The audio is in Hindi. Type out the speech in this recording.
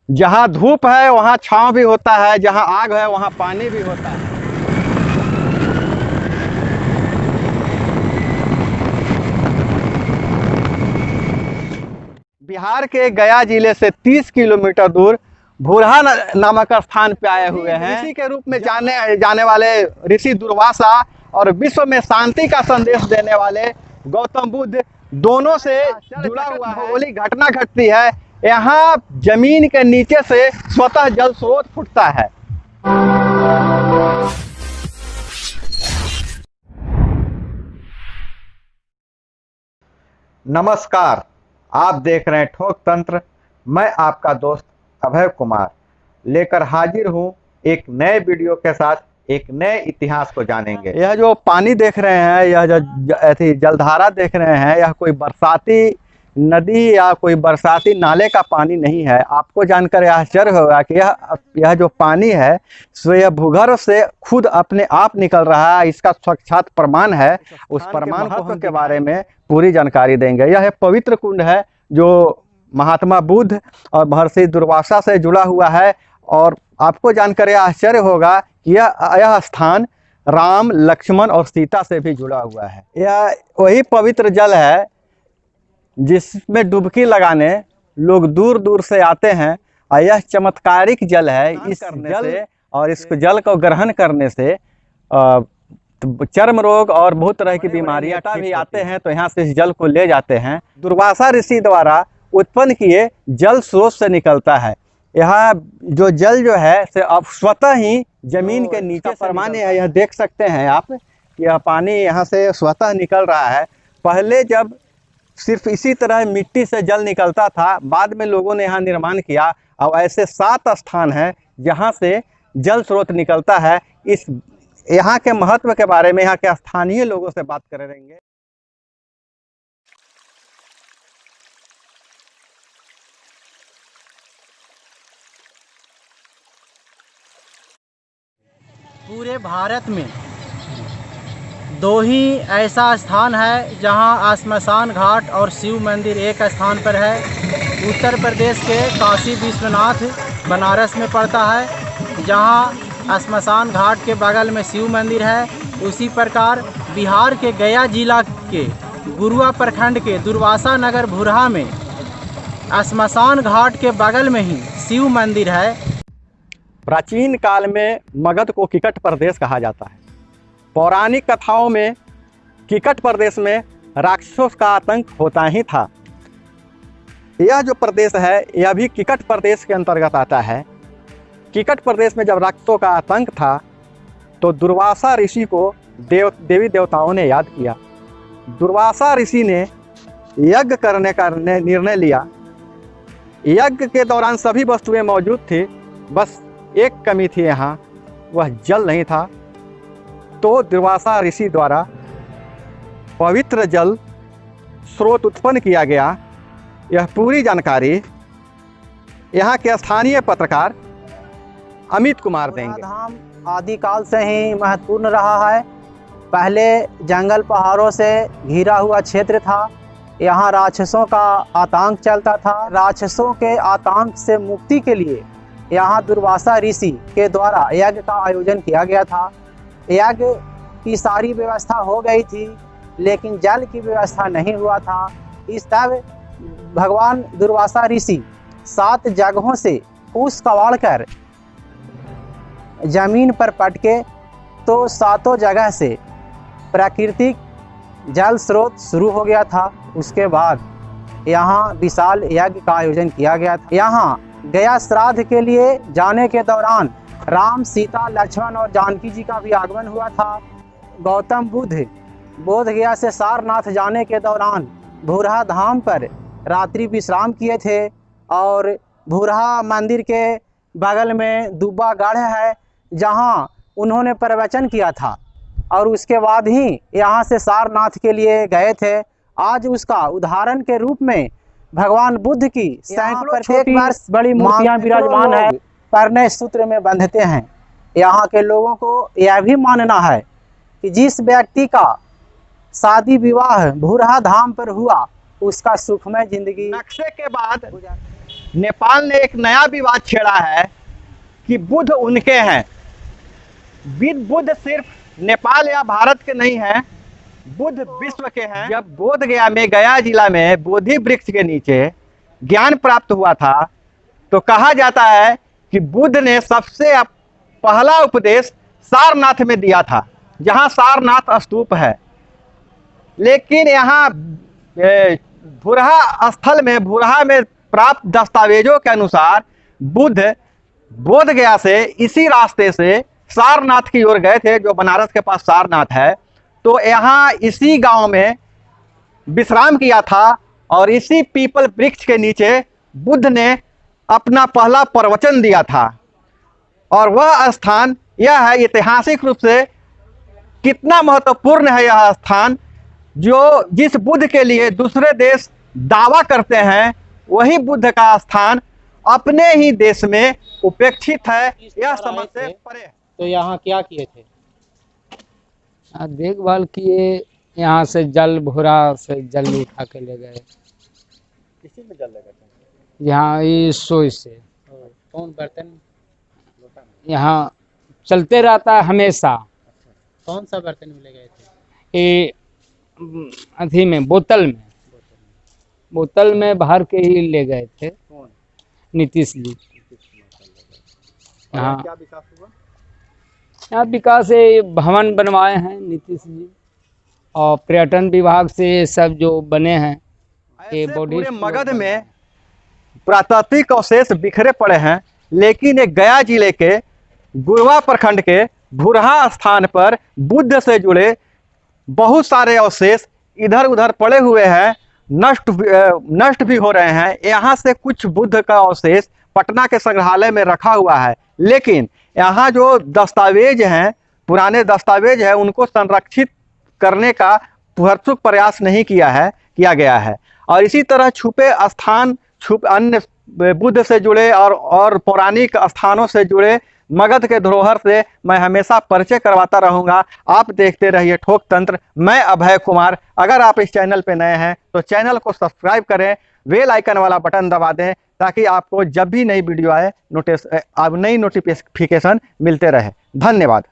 जहाँ धूप है वहाँ छांव भी होता है, जहाँ आग है वहाँ पानी भी होता है। बिहार के गया जिले से 30 किलोमीटर दूर भूरहा नामक स्थान पे आए हुए हैं। ऋषि के रूप में जाने जाने वाले ऋषि दुर्वासा और विश्व में शांति का संदेश देने वाले गौतम बुद्ध दोनों से जुड़ा हुआ भौगोलिक घटना घटती है। यहाँ जमीन के नीचे से स्वतः जल स्रोत फूटता है। नमस्कार, आप देख रहे हैं ठोक तंत्र। मैं आपका दोस्त अभय कुमार लेकर हाजिर हूँ एक नए वीडियो के साथ। एक नए इतिहास को जानेंगे। यह जो पानी देख रहे हैं, यह जो ऐसी जलधारा देख रहे हैं, यह कोई बरसाती नदी या कोई बरसाती नाले का पानी नहीं है। आपको जानकर यह आश्चर्य होगा कि यह जो पानी है सो यह भूगर्भ से खुद अपने आप निकल रहा है। इसका साक्षात प्रमाण है। उस प्रमाण के बारे में पूरी जानकारी देंगे। यह एक पवित्र कुंड है जो महात्मा बुद्ध और महर्षि दुर्वासा से जुड़ा हुआ है। और आपको जानकर यह आश्चर्य होगा कि यह स्थान राम, लक्ष्मण और सीता से भी जुड़ा हुआ है। यह वही पवित्र जल है जिसमें डुबकी लगाने लोग दूर दूर से आते हैं। और यह चमत्कारिक जल है। इस जल और इस जल को ग्रहण करने से चर्म रोग और बहुत तरह की बीमारियां भी आते हैं, तो यहाँ से इस जल को ले जाते हैं। दुर्वासा ऋषि द्वारा उत्पन्न किए जल स्रोत से निकलता है। यहाँ जो जल जो है से अब स्वतः ही जमीन के नीचे प्रमाण है। यह देख सकते हैं आप कि यह पानी यहाँ से स्वतः निकल रहा है। पहले जब सिर्फ इसी तरह मिट्टी से जल निकलता था, बाद में लोगों ने यहाँ निर्माण किया। अब ऐसे 7 स्थान हैं जहाँ से जल स्रोत निकलता है। इस यहाँ के महत्व के बारे में यहाँ के स्थानीय लोगों से बात करेंगे। पूरे भारत में 2 ही ऐसा स्थान है जहां श्मशान घाट और शिव मंदिर एक स्थान पर है। उत्तर प्रदेश के काशी विश्वनाथ बनारस में पड़ता है, जहां श्मशान घाट के बगल में शिव मंदिर है। उसी प्रकार बिहार के गया जिला के गुरुआ प्रखंड के दुर्वासा नगर भूरहा में श्मशान घाट के बगल में ही शिव मंदिर है। प्राचीन काल में मगध को किकट प्रदेश कहा जाता है। पौराणिक कथाओं में किकट प्रदेश में राक्षसों का आतंक होता ही था। यह जो प्रदेश है यह भी किकट प्रदेश के अंतर्गत आता है। किकट प्रदेश में जब राक्षसों का आतंक था तो दुर्वासा ऋषि को देवी देवताओं ने याद किया। दुर्वासा ऋषि ने यज्ञ करने का निर्णय लिया। यज्ञ के दौरान सभी वस्तुएं मौजूद थी, बस एक कमी थी, यहाँ वह जल नहीं था। तो दुर्वासा ऋषि द्वारा पवित्र जल स्रोत उत्पन्न किया गया। यह पूरी जानकारी यहाँ के स्थानीय पत्रकार अमित कुमार देंगे। धाम आदिकाल से ही महत्वपूर्ण रहा है। पहले जंगल पहाड़ों से घिरा हुआ क्षेत्र था। यहाँ राक्षसों का आतंक चलता था। राक्षसों के आतंक से मुक्ति के लिए यहाँ दुर्वासा ऋषि के द्वारा यज्ञ का आयोजन किया गया था। यज्ञ की सारी व्यवस्था हो गई थी, लेकिन जल की व्यवस्था नहीं हुआ था। इस तब भगवान दुर्वासा ऋषि 7 जगहों से कुश कवाड़ कर जमीन पर पटके, तो 7 जगह से प्राकृतिक जल स्रोत शुरू हो गया था। उसके बाद यहाँ विशाल यज्ञ का आयोजन किया गया था। यहाँ गया श्राद्ध के लिए जाने के दौरान राम, सीता, लक्ष्मण और जानकी जी का भी आगमन हुआ था। गौतम बुद्ध बोध गया से सारनाथ जाने के दौरान भूरहा धाम पर रात्रि विश्राम किए थे। और भूरहा मंदिर के बगल में दुब्बा गढ़ है जहां उन्होंने प्रवचन किया था, और उसके बाद ही यहां से सारनाथ के लिए गए थे। आज उसका उदाहरण के रूप में भगवान बुद्ध की सैकड़ों छोटी बड़ी मूर्तियां विराजमान है, परने सूत्र में बंधते हैं। यहाँ के लोगों को यह भी मानना है कि जिस व्यक्ति का शादी विवाह भूरहा धाम पर हुआ उसका सुखमय जिंदगी नक्शे के बाद नेपाल ने एक नया विवाद छेड़ा है कि बुद्ध उनके हैं। बुद्ध सिर्फ नेपाल या भारत के नहीं हैं, बुद्ध विश्व के हैं। जब बोध गया में, गया जिला में बोधि वृक्ष के नीचे ज्ञान प्राप्त हुआ था तो कहा जाता है कि बुद्ध ने सबसे पहला उपदेश सारनाथ में दिया था, जहां सारनाथ स्तूप है। लेकिन यहाँ भुरहा में प्राप्त दस्तावेजों के अनुसार बुद्ध बोध गया से इसी रास्ते से सारनाथ की ओर गए थे, जो बनारस के पास सारनाथ है। तो यहाँ इसी गांव में विश्राम किया था और इसी पीपल वृक्ष के नीचे बुद्ध ने अपना पहला प्रवचन दिया था। और वह स्थान यह है, ऐतिहासिक रूप से कितना महत्वपूर्ण है यह स्थान, जो जिस बुद्ध के लिए दूसरे देश दावा करते हैं, वही बुद्ध का स्थान अपने ही देश में उपेक्षित है। यह समझ से परे। तो यहाँ क्या किए थे? देखभाल किए, यहाँ से जल भुरा से जल उठा के ले गए। किसी में जल लगा यहाँ इस सोई से कौन बर्तन यहाँ चलते रहता है हमेशा। कौन सा बर्तन में ले गए थे? ये अथी में बोतल में भर के ही ले गए थे। कौन? नीतीश जी। यहाँ क्या विकास हुआ? यहाँ विकास ये भवन बनवाए हैं नीतीश जी, और पर्यटन विभाग से सब जो बने हैं ये पूरे मगध में प्राकृतिक अवशेष बिखरे पड़े हैं। लेकिन एक गया जिले के गुरवा प्रखंड के भुरहा स्थान पर बुद्ध से जुड़े बहुत सारे अवशेष इधर उधर पड़े हुए हैं, नष्ट भी हो रहे हैं। यहाँ से कुछ बुद्ध का अवशेष पटना के संग्रहालय में रखा हुआ है, लेकिन यहाँ जो दस्तावेज हैं, पुराने दस्तावेज हैं, उनको संरक्षित करने का भरपूर प्रयास नहीं किया गया है। और इसी तरह छुपे स्थान, अन्य बुद्ध से जुड़े और पौराणिक स्थानों से जुड़े मगध के धरोहर से मैं हमेशा परिचय करवाता रहूंगा। आप देखते रहिए ठोक तंत्र। मैं अभय कुमार। अगर आप इस चैनल पे नए हैं तो चैनल को सब्सक्राइब करें, बेल आइकन वाला बटन दबा दें, ताकि आपको जब भी नई वीडियो आए नई नोटिफिकेशन मिलते रहे। धन्यवाद।